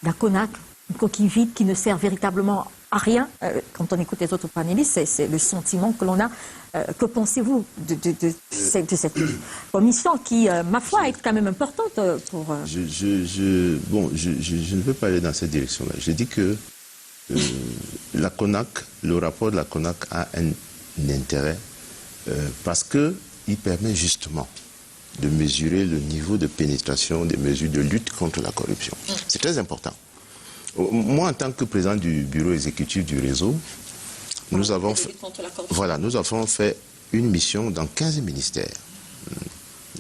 la CONAC, une coquille vide qui ne sert véritablement à rien. Quand on écoute les autres panélistes, c'est le sentiment que l'on a. Que pensez-vous de cette commission qui, ma foi, est quand même importante pour... Bon, je ne veux pas aller dans cette direction-là. Je dis que la CONAC, le rapport de la CONAC a un intérêt parce qu'il permet justement de mesurer le niveau de pénétration des mesures de lutte contre la corruption. C'est très important. Moi, en tant que président du bureau exécutif du réseau, nous avons fait une mission dans 15 ministères.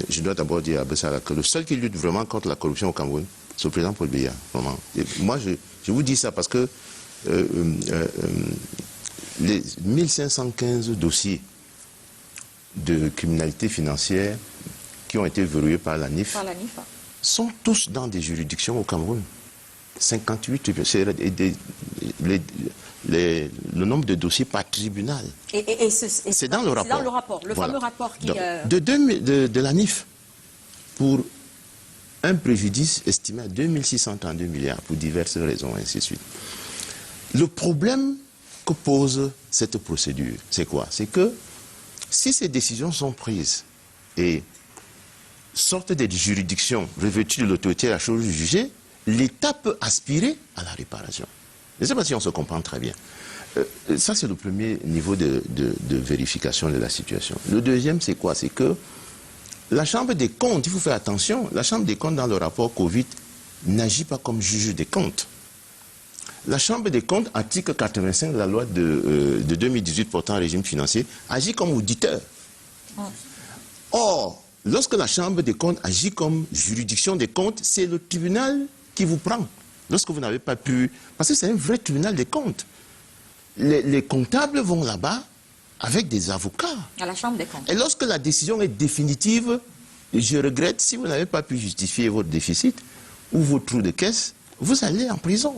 Je dois d'abord dire à Bessara que le seul qui lutte vraiment contre la corruption au Cameroun, c'est le président Paul Biya. Vraiment. Et moi, je vous dis ça parce que les 1515 dossiers de criminalité financière qui ont été verrouillés par la NIF, sont tous dans des juridictions au Cameroun. 58, le nombre de dossiers par tribunal. C'est dans le rapport. Dans le rapport, le fameux rapport qui... Donc, de la NIF, pour un préjudice estimé à 2632 milliards, pour diverses raisons, ainsi de suite. Le problème que pose cette procédure, c'est quoi? C'est que si ces décisions sont prises et sortent des juridictions revêtues de l'autorité de la chose jugée, l'État peut aspirer à la réparation. Je ne sais pas si on se comprend très bien. Ça, c'est le premier niveau de vérification de la situation. Le deuxième, c'est quoi? C'est que la Chambre des comptes, il faut faire attention, la Chambre des comptes, dans le rapport Covid, n'agit pas comme juge des comptes. La Chambre des comptes, article 85 de la loi de 2018 portant régime financier, agit comme auditeur. Or, lorsque la Chambre des comptes agit comme juridiction des comptes, c'est le tribunal qui vous prend. Lorsque vous n'avez pas pu... Parce que c'est un vrai tribunal des comptes. Les comptables vont là-bas avec des avocats. À la Chambre des comptes. Et lorsque la décision est définitive, je regrette, si vous n'avez pas pu justifier votre déficit ou vos trous de caisse, vous allez en prison.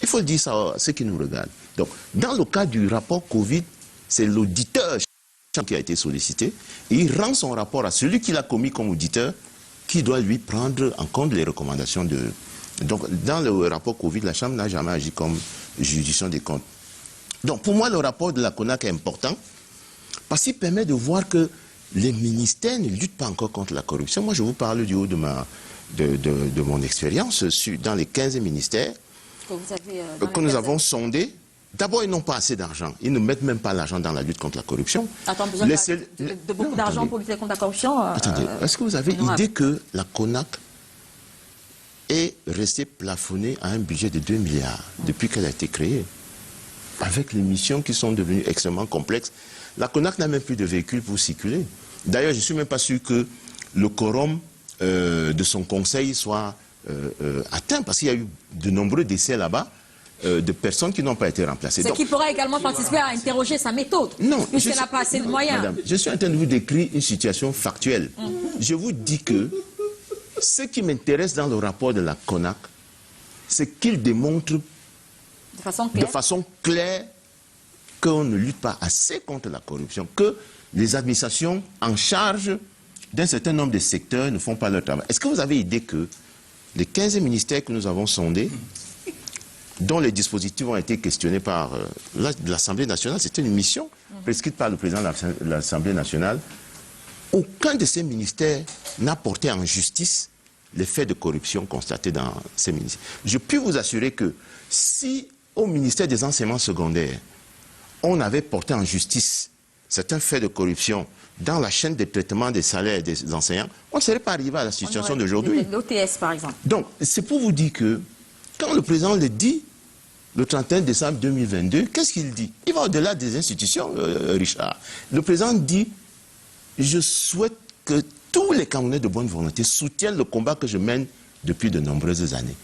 Il faut dire ça à ceux qui nous regardent. Donc, dans le cas du rapport Covid, c'est l'auditeur qui a été sollicité et il rend son rapport à celui qui l'a commis comme auditeur qui doit lui prendre en compte les recommandations de... Donc, dans le rapport Covid, la Chambre n'a jamais agi comme juridiction des comptes. Donc, pour moi, le rapport de la CONAC est important parce qu'il permet de voir que les ministères ne luttent pas encore contre la corruption. Moi, je vous parle du haut de mon expérience dans les 15 ministères que nous avons sondés. D'abord, ils n'ont pas assez d'argent. Ils ne mettent même pas l'argent dans la lutte contre la corruption. Attends, besoin de beaucoup d'argent pour lutter contre la corruption. Attendez, est-ce que vous avez idée que la CONAC est restée plafonnée à un budget de 2 milliards depuis qu'elle a été créée, avec les missions qui sont devenues extrêmement complexes? La CONAC n'a même plus de véhicules pour circuler. D'ailleurs, je ne suis même pas sûr que le quorum de son conseil soit atteint, parce qu'il y a eu de nombreux décès là-bas de personnes qui n'ont pas été remplacées. Ce qui pourrait également participer à interroger sa méthode, puisqu'elle n'a pas assez de moyens. Madame, je suis en train de vous décrire une situation factuelle. Je vous dis que ce qui m'intéresse dans le rapport de la CONAC, c'est qu'il démontre de façon claire qu'on ne lutte pas assez contre la corruption, que les administrations en charge d'un certain nombre de secteurs ne font pas leur travail. Est-ce que vous avez idée que les 15 ministères que nous avons sondés, dont les dispositifs ont été questionnés par l'Assemblée nationale, c'était une mission prescrite par le président de l'Assemblée nationale, aucun de ces ministères n'a porté en justice les faits de corruption constatés dans ces ministères. Je puis vous assurer que si au ministère des enseignements secondaires, on avait porté en justice certains faits de corruption dans la chaîne de traitement des salaires des enseignants, on ne serait pas arrivé à la situation d'aujourd'hui. L'OTS, par exemple. Donc, c'est pour vous dire que quand le président le dit, le 31 décembre 2022, qu'est-ce qu'il dit? Il va au-delà des institutions, Richard. Le président dit, je souhaite que tous les Camerounais de bonne volonté soutiennent le combat que je mène depuis de nombreuses années.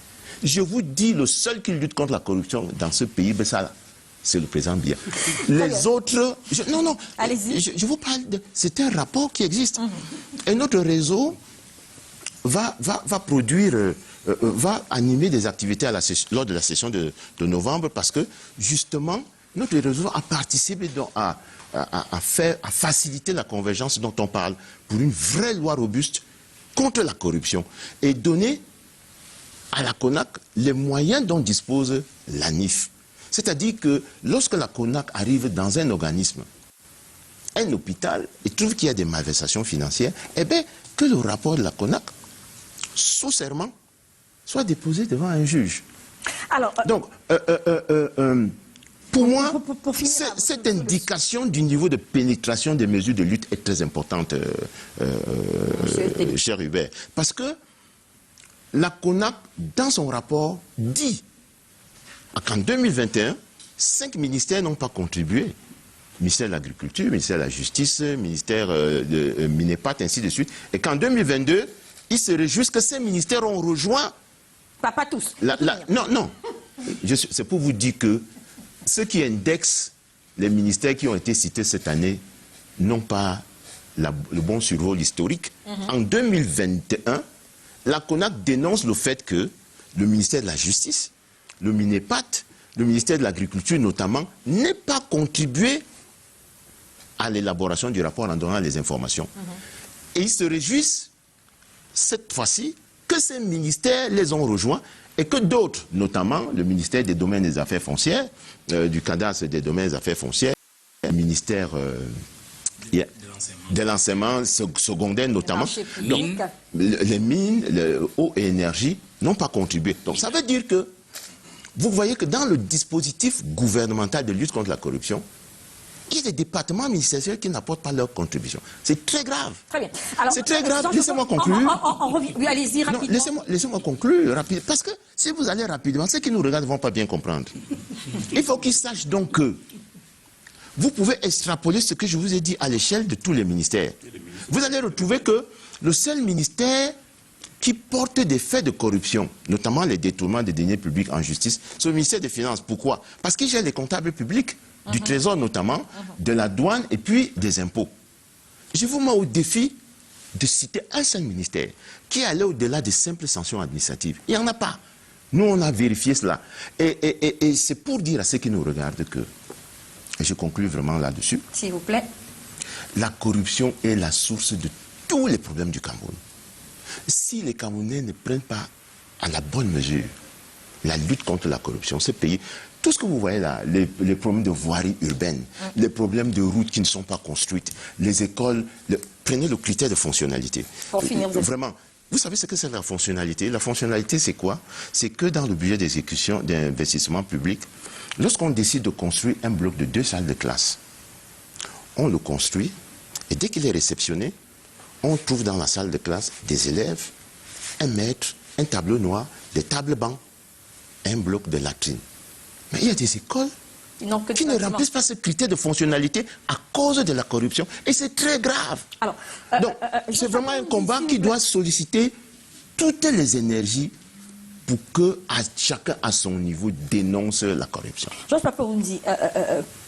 Je vous dis, le seul qui lutte contre la corruption dans ce pays, c'est le président Biya. Les autres... non, je vous parle de... C'est un rapport qui existe. Et notre réseau va produire... va animer des activités lors de la session de novembre parce que, justement, notre réseau a participé à faciliter la convergence dont on parle pour une vraie loi robuste contre la corruption et donner à la CONAC les moyens dont dispose l'ANIF. C'est-à-dire que lorsque la CONAC arrive dans un organisme, un hôpital, et trouve qu'il y a des malversations financières, eh bien, que le rapport de la CONAC, sous serment, soit déposé devant un juge. Alors, donc, pour moi, cette indication du niveau de pénétration des mesures de lutte est très importante, cher Hubert. Parce que la CONAC, dans son rapport, dit qu'en 2021, 5 ministères n'ont pas contribué. Ministère de l'Agriculture, ministère de la Justice, ministère de Minepat, ainsi de suite. Et qu'en 2022, ils se réjouissent que ces ministères ont rejoint... Pas tous. Non. C'est pour vous dire que ceux qui indexent les ministères qui ont été cités cette année n'ont pas le bon survol historique. En 2021, la CONAC dénonce le fait que le ministère de la Justice, le Minepat, le ministère de l'Agriculture notamment, n'ait pas contribué à l'élaboration du rapport en donnant les informations. Et ils se réjouissent, cette fois-ci, que ces ministères les ont rejoints et que d'autres, notamment le ministère des Domaines des Affaires foncières, du cadastre des Domaines des Affaires foncières, le ministère de l'enseignement secondaire notamment, donc, les mines, l'eau et l'énergie n'ont pas contribué. Donc ça veut dire que vous voyez que dans le dispositif gouvernemental de lutte contre la corruption, il y a des départements ministériels qui n'apportent pas leur contribution. C'est très grave. Très bien. C'est très grave. Laissez-moi conclure. Oui, allez-y rapidement. Laissez-moi conclure rapidement. Parce que si vous allez rapidement, ceux qui nous regardent ne vont pas bien comprendre. Il faut qu'ils sachent donc que vous pouvez extrapoler ce que je vous ai dit à l'échelle de tous les ministères. Vous allez retrouver que le seul ministère qui porte des faits de corruption, notamment les détournements des deniers publics en justice, c'est le ministère des Finances. Pourquoi? Parce qu'il gère les comptables publics, du Trésor notamment, de la douane et puis des impôts. Je vous mets au défi de citer un seul ministère qui allait au-delà des simples sanctions administratives. Il n'y en a pas. Nous, on a vérifié cela. Et c'est pour dire à ceux qui nous regardent que, et je conclue vraiment là-dessus, s'il vous plaît, la corruption est la source de tous les problèmes du Cameroun. Si les Camerounais ne prennent pas à la bonne mesure la lutte contre la corruption, ce pays, tout ce que vous voyez là, les problèmes de voirie urbaine, les problèmes de routes qui ne sont pas construites, les écoles, prenez le critère de fonctionnalité. Pour finir, vraiment, vous savez ce que c'est la fonctionnalité? La fonctionnalité, c'est quoi? C'est que dans le budget d'exécution d'investissement public, lorsqu'on décide de construire un bloc de 2 salles de classe, on le construit et dès qu'il est réceptionné, on trouve dans la salle de classe des élèves, un maître, un tableau noir, des tables bancs, un bloc de latrines. Mais il y a des écoles qui ne remplissent pas ce critère de fonctionnalité à cause de la corruption. Et c'est très grave. Alors, donc, c'est vraiment un combat qui doit solliciter toutes les énergies pour que chacun à son niveau dénonce la corruption. Georges Paporoundi,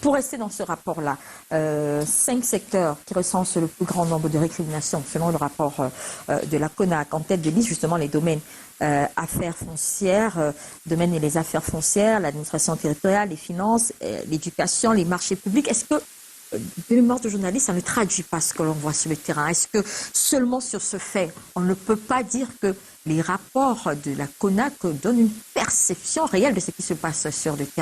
pour rester dans ce rapport-là, 5 secteurs qui recensent le plus grand nombre de récriminations selon le rapport de la CONAC, en tête de liste justement les domaines affaires foncières, domaines et les affaires foncières, l'administration territoriale, les finances, l'éducation, les marchés publics. Est-ce que, de mémoire de journaliste, ça ne traduit pas ce que l'on voit sur le terrain? Est-ce que seulement sur ce fait, on ne peut pas dire que les rapports de la CONAC donnent une perception réelle de ce qui se passe sur le terrain?